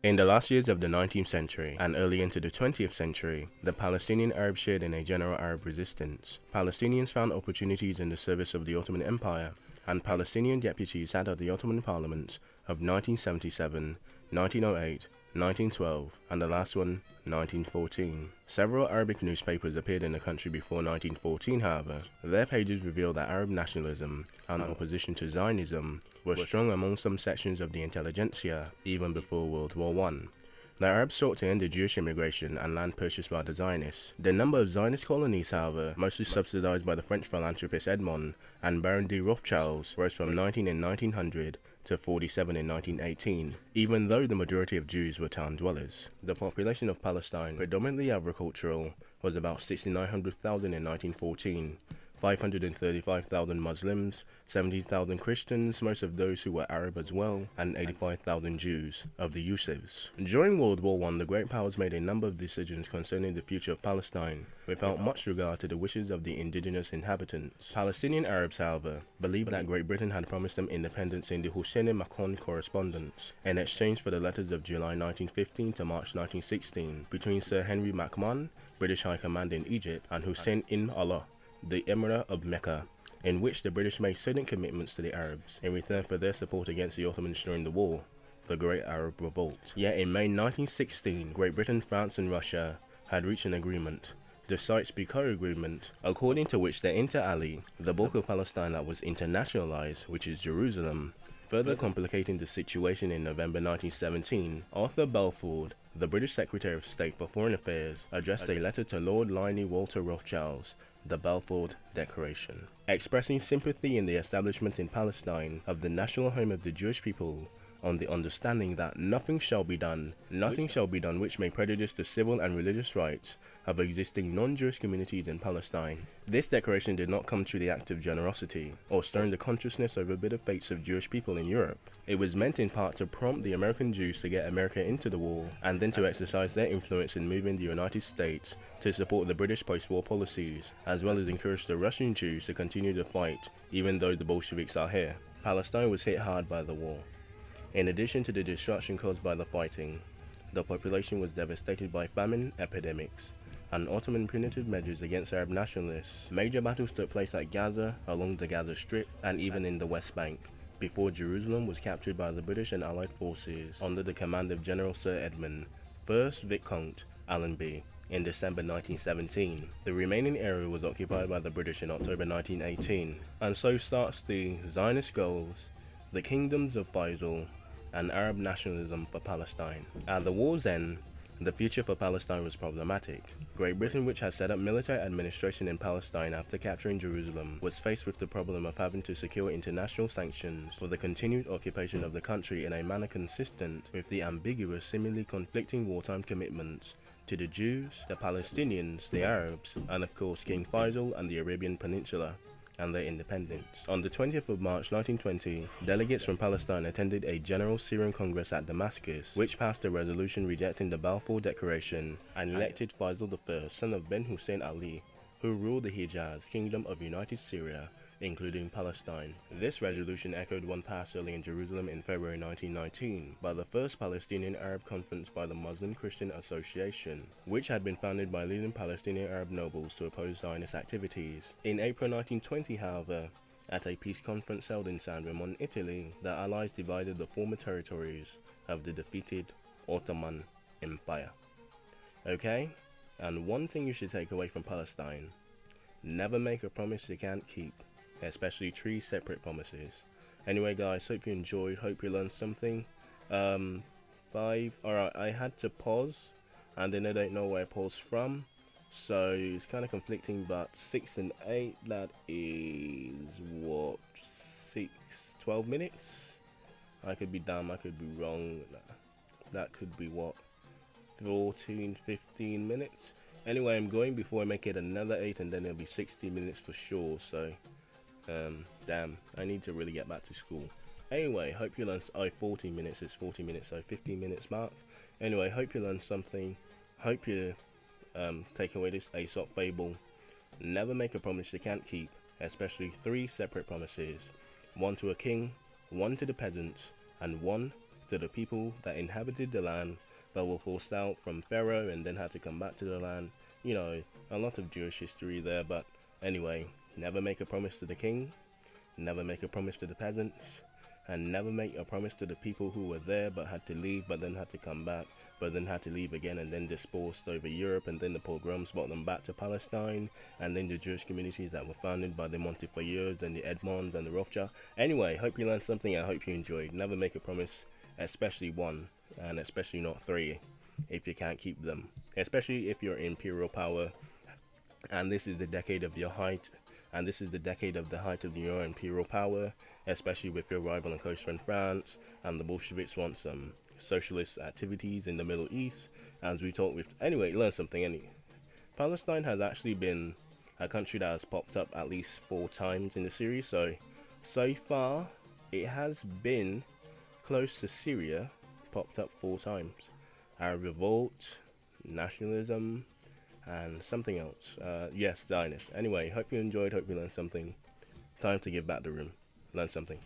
In the last years of the 19th century and early into the 20th century, the Palestinian Arabs shared in a general Arab resistance. Palestinians found opportunities in the service of the Ottoman Empire, and Palestinian deputies sat at the Ottoman parliaments of 1977, 1908, 1912, and the last one, 1914. Several Arabic newspapers appeared in the country before 1914, however. Their pages revealed that Arab nationalism and opposition to Zionism were strong among some sections of the intelligentsia, even before World War I. The Arabs sought to end the Jewish immigration and land purchased by the Zionists. The number of Zionist colonies, however, mostly subsidized by the French philanthropist Edmond and Baron de Rothschild, rose from 19 in 1900 to 47 in 1918, even though the majority of Jews were town dwellers. The population of Palestine, predominantly agricultural, was about 6,900,000 in 1914. 535,000 Muslims, 70,000 Christians, most of those who were Arab as well, and 85,000 Jews of the Yusufs. During World War I, the great powers made a number of decisions concerning the future of Palestine, without much regard to the wishes of the indigenous inhabitants. Palestinian Arabs, however, believed that Great Britain had promised them independence in the Hussein-Macron correspondence, in exchange for the letters of July 1915 to March 1916, between Sir Henry McMahon, British High Command in Egypt, and Hussein ibn Allah, the Emir of Mecca, in which the British made certain commitments to the Arabs in return for their support against the Ottomans during the war, the Great Arab Revolt. Yet in May 1916, Great Britain, France and Russia had reached an agreement, the Sykes-Picot Agreement, according to which the inter alia, the bulk of Palestine that was internationalized, which is Jerusalem. Further complicating the situation, in November 1917, Arthur Balfour, the British Secretary of State for Foreign Affairs, addressed a letter to Lord Lionel Walter Rothschild, the Balfour Declaration, expressing sympathy in the establishment in Palestine of the national home of the Jewish people, on the understanding that nothing shall be done which may prejudice the civil and religious rights of existing non-Jewish communities in Palestine. This declaration did not come through the act of generosity, or stirring the consciousness over bitter fates of Jewish people in Europe. It was meant in part to prompt the American Jews to get America into the war, and then to exercise their influence in moving the United States to support the British post-war policies, as well as encourage the Russian Jews to continue the fight, even though the Bolsheviks are here. Palestine was hit hard by the war. In addition to the destruction caused by the fighting, the population was devastated by famine, epidemics, and Ottoman punitive measures against Arab nationalists. Major battles took place at Gaza, along the Gaza Strip, and even in the West Bank, before Jerusalem was captured by the British and Allied forces under the command of General Sir Edmund, 1st Viscount Allenby, in December 1917. The remaining area was occupied by the British in October 1918, and so starts the Zionist goals, the kingdoms of Faisal, and Arab nationalism for Palestine. At the war's end, the future for Palestine was problematic. Great Britain, which had set up military administration in Palestine after capturing Jerusalem, was faced with the problem of having to secure international sanctions for the continued occupation of the country in a manner consistent with the ambiguous, seemingly conflicting wartime commitments to the Jews, the Palestinians, the Arabs, and of course King Faisal and the Arabian Peninsula, and their independence. On the 20th of March 1920, delegates from Palestine attended a General Syrian Congress at Damascus, which passed a resolution rejecting the Balfour Declaration and elected Faisal I, son of Ben Hussein Ali, who ruled the Hijaz Kingdom of United Syria, including Palestine. This resolution echoed one passed early in Jerusalem in February 1919 by the First Palestinian Arab Conference by the Muslim Christian Association, which had been founded by leading Palestinian Arab nobles to oppose Zionist activities. In April 1920, however, at a peace conference held in San Remo, Italy, the Allies divided the former territories of the defeated Ottoman Empire. Okay? And one thing you should take away from Palestine: never make a promise you can't keep, especially 3 separate promises. Anyway guys, hope you enjoyed, hope you learned something. Alright, I had to pause, and then I don't know where I paused from, so it's kind of conflicting, but 6 and 8, that is what, 12 minutes? I could be dumb, I could be wrong, that could be what, 14, 15 minutes? Anyway, I'm going before I make it another 8, and then it'll be 60 minutes for sure, so damn, I need to really get back to school. Anyway, hope you learned, 40 minutes is 40 minutes, so 15 minutes mark. Anyway, hope you learned something, hope you take away this Aesop fable: never make a promise you can't keep, especially 3 separate promises, one to a king, one to the peasants, and one to the people that inhabited the land but were forced out from Pharaoh and then had to come back to the land. You know, a lot of Jewish history there, but anyway, never make a promise to the king, never make a promise to the peasants, and never make a promise to the people who were there but had to leave but then had to come back, but then had to leave again and then dispersed over Europe, and then the pogroms brought them back to Palestine, and then the Jewish communities that were founded by the Montefiores and the Edmonds and the Rothschild. Anyway, hope you learned something. I hope you enjoyed. Never make a promise, especially one, and especially not three, if you can't keep them. Especially if you're imperial power, and this is the decade of your height, and this is the decade of the height of your imperial power, especially with your rival and close friend France, and the Bolsheviks want some socialist activities in the Middle East, as we talked with. Anyway, learn something. Palestine has actually been a country that has popped up at least 4 times in the series, so far it has been close to Syria, popped up 4 times. Arab revolt, nationalism, and something else. Yes, Zionist. Anyway, hope you enjoyed, hope you learned something. Time to give back the room. Learn something.